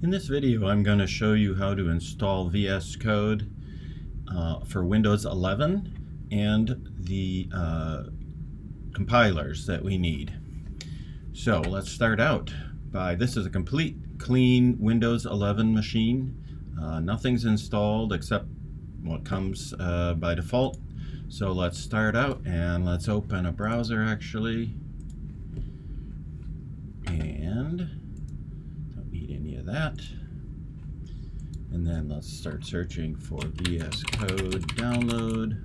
In this video, I'm going to show you how to install vscode for Windows 11 and the compilers that we need. So let's start out by, this is a complete clean Windows 11 machine. Nothing's installed except what comes by default. So let's start out and let's open a browser actually. And don't need any of that. And then let's start searching for vscode download.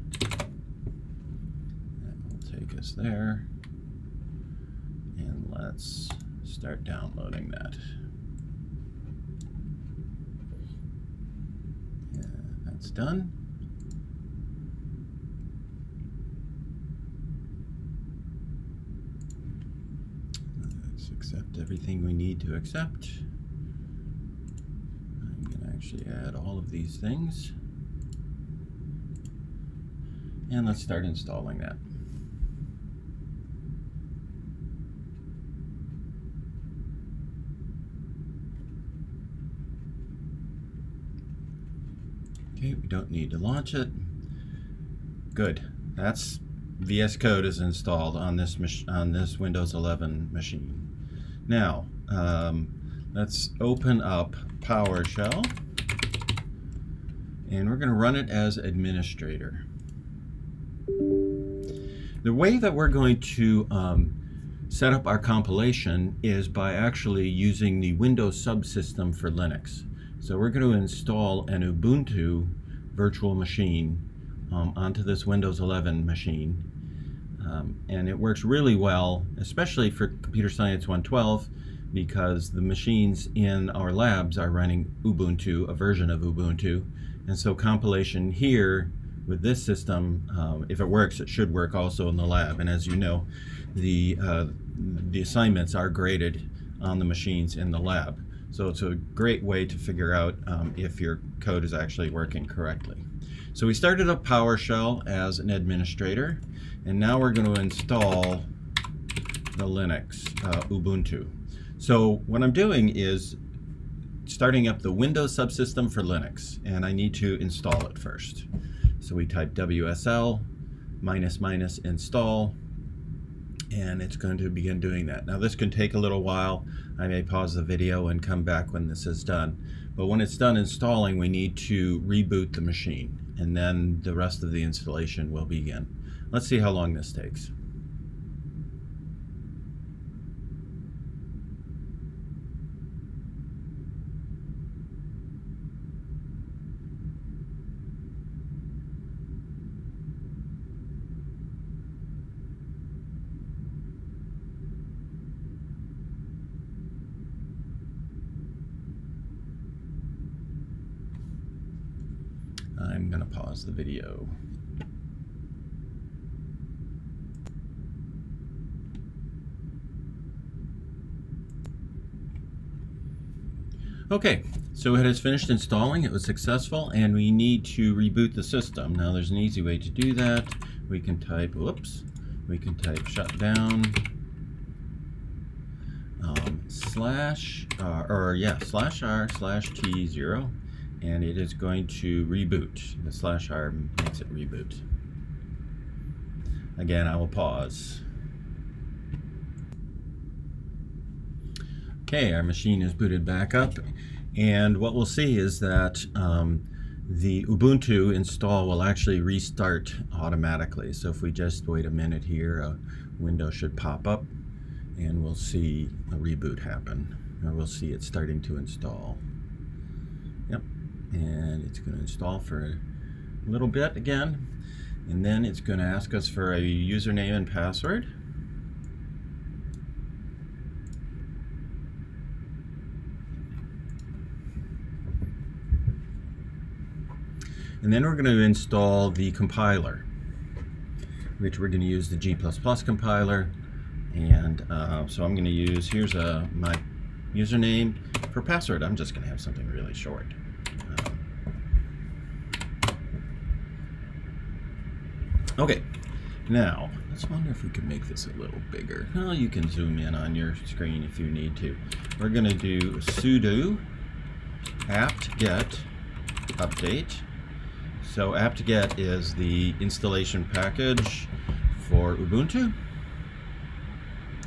That will take us there. And let's start downloading that. Yeah, that's done. Let's accept everything we need to accept. I'm going to actually add all of these things. And let's start installing that. Okay, we don't need to launch it. Good. That's vscode is installed on this Windows 11 machine. Now, let's open up PowerShell, and we're going to run it as administrator. The way that we're going to set up our compilation is by actually using the Windows Subsystem for Linux. So we're going to install an Ubuntu virtual machine onto this Windows 11 machine. And it works really well, especially for Computer Science 112, because the machines in our labs are running Ubuntu, a version of Ubuntu. And so compilation here with this system, if it works, it should work also in the lab. And as you know, the assignments are graded on the machines in the lab. So it's a great way to figure out if your code is actually working correctly. So we started up PowerShell as an administrator, and now we're going to install the Linux Ubuntu. So what I'm doing is starting up the Windows Subsystem for Linux, and I need to install it first. So we type WSL -- install, and it's going to begin doing that. Now this can take a little while. I may pause the video and come back when this is done. But when it's done installing, we need to reboot the machine, and then the rest of the installation will begin. Let's see how long this takes. I'm going to pause the video. Okay, so it has finished installing. It was successful, and we need to reboot the system. Now there's an easy way to do that. We can type, shutdown /r/t0, and it is going to reboot. The /r makes it reboot. Again, I will pause. Okay, our machine is booted back up, and what we'll see is that the Ubuntu install will actually restart automatically. So if we just wait a minute here, a window should pop up, and we'll see a reboot happen. Or we'll see it starting to install. Yep, and it's going to install for a little bit again, and then it's going to ask us for a username and password. And then we're going to install the compiler, which we're going to use the G++ compiler. And so I'm going to use, here's my username. For password, I'm just going to have something really short. Okay, now let's wonder if we can make this a little bigger. Well, you can zoom in on your screen if you need to. We're going to do sudo apt-get update. So apt-get is the installation package for Ubuntu,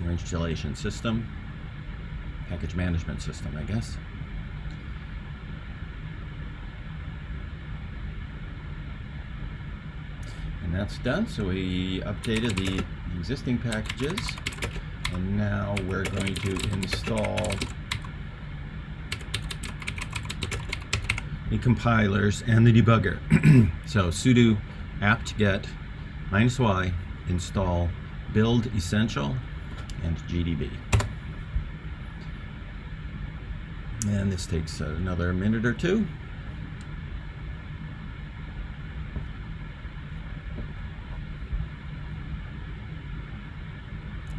or installation system, package management system, I guess. And that's done. So we updated the existing packages, and now we're going to install the compilers and the debugger. So sudo apt-get -y install build essential and gdb. And this takes another minute or two.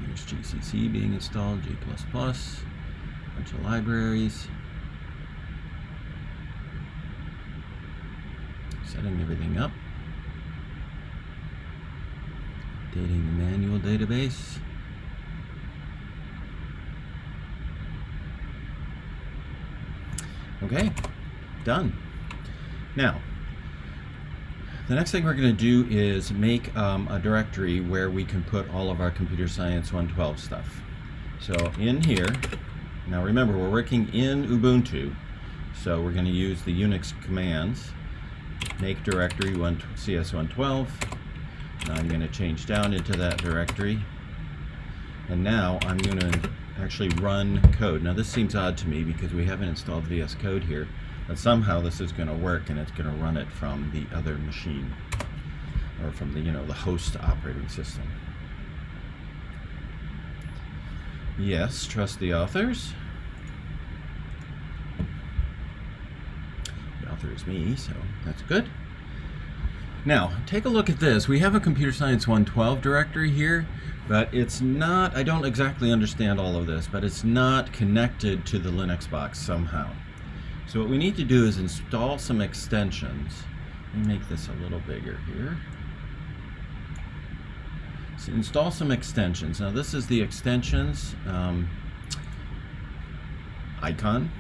Here's GCC being installed, G++, bunch of libraries. Setting everything up. Updating the manual database. Okay, done. Now, the next thing we're going to do is make a directory where we can put all of our Computer Science 112 stuff. So in here, now remember we're working in Ubuntu, so we're going to use the Unix commands. Make directory CS112. Now I'm going to change down into that directory, and now I'm going to actually run code. Now this seems odd to me because we haven't installed vscode here, but somehow this is going to work and it's going to run it from the other machine, or from the the host operating system. Yes, trust the authors. The author is me, so that's good. Now, take a look at this. We have a Computer Science 112 directory here, but it's not, I don't exactly understand all of this, but it's not connected to the Linux box somehow. So what we need to do is install some extensions. Let me make this a little bigger here. So install some extensions. Now this is the extensions icon,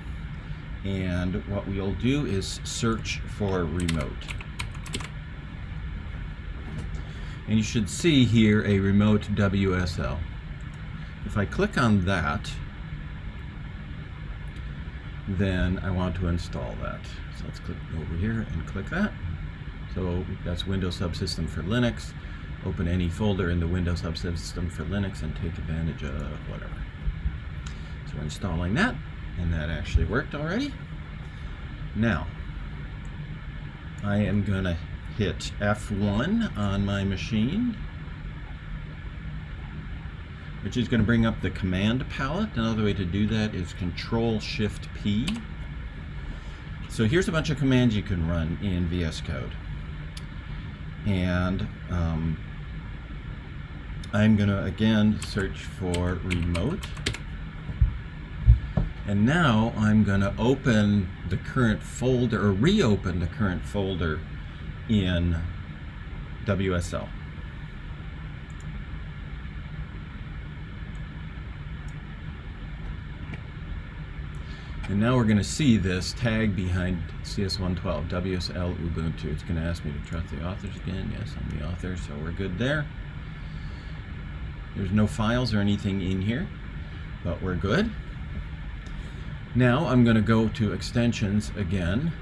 and what we'll do is search for remote. And you should see here a remote WSL. If I click on that, then I want to install that. So let's click over here and click that. So that's Windows Subsystem for Linux. Open any folder in the Windows Subsystem for Linux and take advantage of whatever. So we're installing that, and that actually worked already. Now, I am gonna hit F1 on my machine, which is going to bring up the command palette. Another way to do that is Control-Shift-P. So here's a bunch of commands you can run in VS Code. And I'm going to again search for remote. And now I'm going to open the current folder, or reopen the current folder in WSL. And now we're going to see this tag behind CS112, WSL Ubuntu. It's going to ask me to trust the authors again. Yes, I'm the author, so we're good there. There's no files or anything in here, but we're good. Now I'm going to go to extensions again.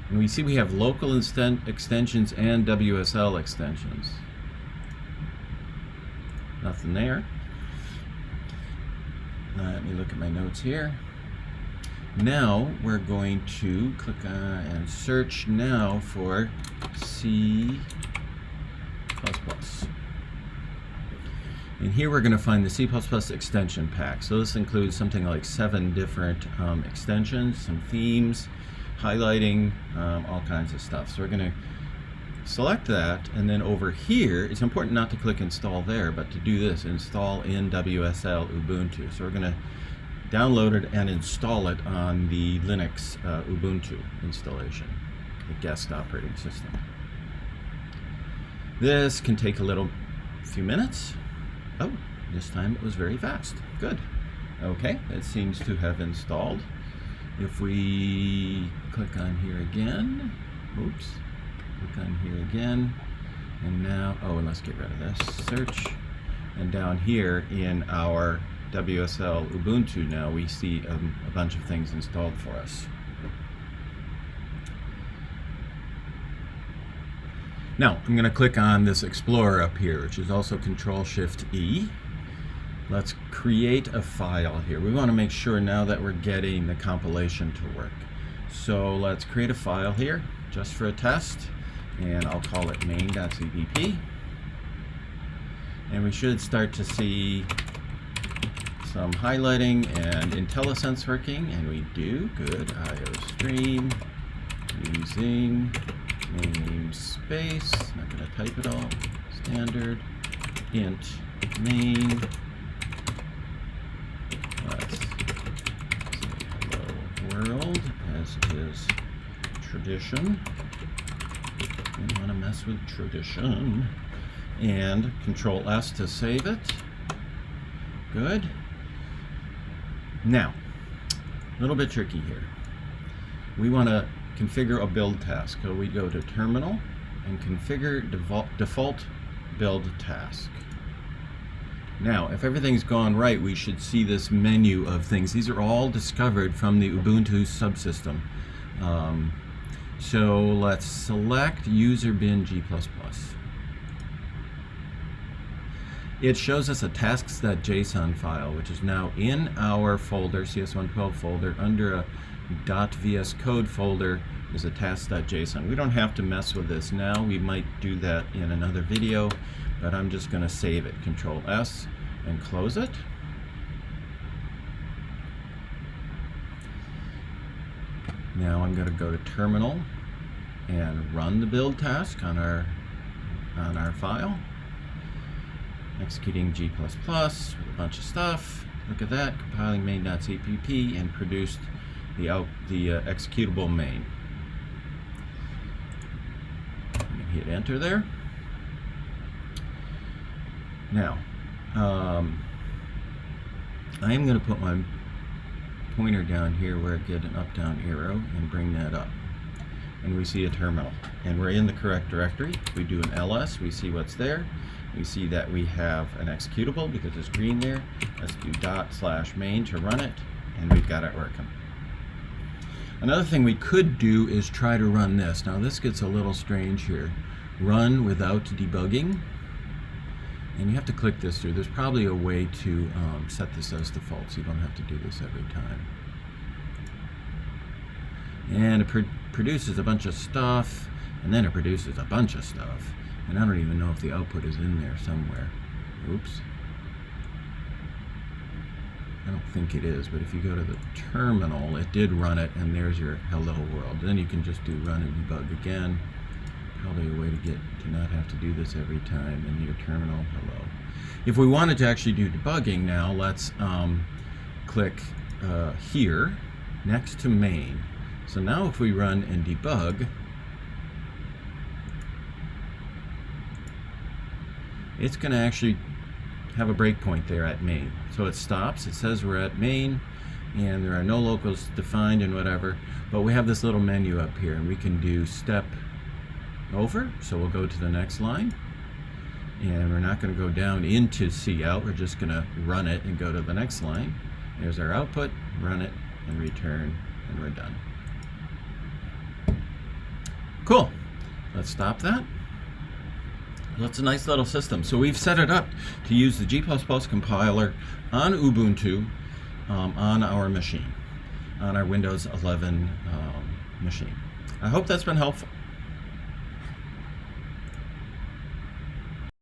And we see we have local extensions and WSL extensions. Nothing there. Let me look at my notes here. Now we're going to click on and search now for C++. And here we're going to find the C++ extension pack. So this includes something like 7 different extensions, some themes, highlighting, all kinds of stuff. So we're going to select that, and then over here, it's important not to click install there, but to do this, install in WSL Ubuntu. So we're going to download it and install it on the Linux Ubuntu installation, the guest operating system. This can take a few minutes. Oh, this time it was very fast. Good. Okay, it seems to have installed. If we click on here again, oops, click on here again, and now, oh, and let's get rid of this, search, and down here in our WSL Ubuntu now we see a bunch of things installed for us. Now I'm going to click on this Explorer up here, which is also Control-Shift-E. Let's create a file here. We want to make sure now that we're getting the compilation to work. So let's create a file here just for a test, and I'll call it main.cpp. And we should start to see some highlighting and IntelliSense working, and we do. Good. IOStream using namespace. Not going to type it all. Standard int main. Let's say hello world, as is tradition. We don't want to mess with tradition. And Control-S to save it. Good. Now, a little bit tricky here. We want to configure a build task. So we go to Terminal and configure default build task. Now, if everything's gone right, we should see this menu of things. These are all discovered from the Ubuntu subsystem. So let's select user bin G++. It shows us a tasks.json file, which is now in our folder, CS112 folder, under a .vscode folder is a tasks.json. We don't have to mess with this now. We might do that in another video, but I'm just going to save it. Control-S and close it. Now I'm going to go to Terminal and run the build task on our file. Executing G++ with a bunch of stuff. Look at that, compiling main.cpp and produced the executable main. I'm going to hit enter there. Now, I am going to put my pointer down here where I get an up-down arrow and bring that up. And we see a terminal. And we're in the correct directory. We do an ls, we see what's there. We see that we have an executable because it's green there. Let's do /main to run it, and we've got it working. Another thing we could do is try to run this. Now this gets a little strange here. Run without debugging. And you have to click this through. There's probably a way to set this as default, so you don't have to do this every time. And it produces a bunch of stuff, and then it produces a bunch of stuff. And I don't even know if the output is in there somewhere. Oops. I don't think it is, but if you go to the terminal, it did run it, and there's your hello world. Then you can just do run and debug again. Probably a way to get to not have to do this every time in your terminal. Hello. If we wanted to actually do debugging now, let's click here next to main. So now if we run and debug, it's going to actually have a breakpoint there at main. So it stops, it says we're at main, and there are no locals defined and whatever, but we have this little menu up here, and we can do step over, so we'll go to the next line, and we're not going to go down into cout, we're just going to run it and go to the next line. There's our output, run it, and return, and we're done. Cool. Let's stop that. That's a nice little system. So we've set it up to use the G++ compiler on Ubuntu on our machine, on our Windows 11 machine. I hope that's been helpful.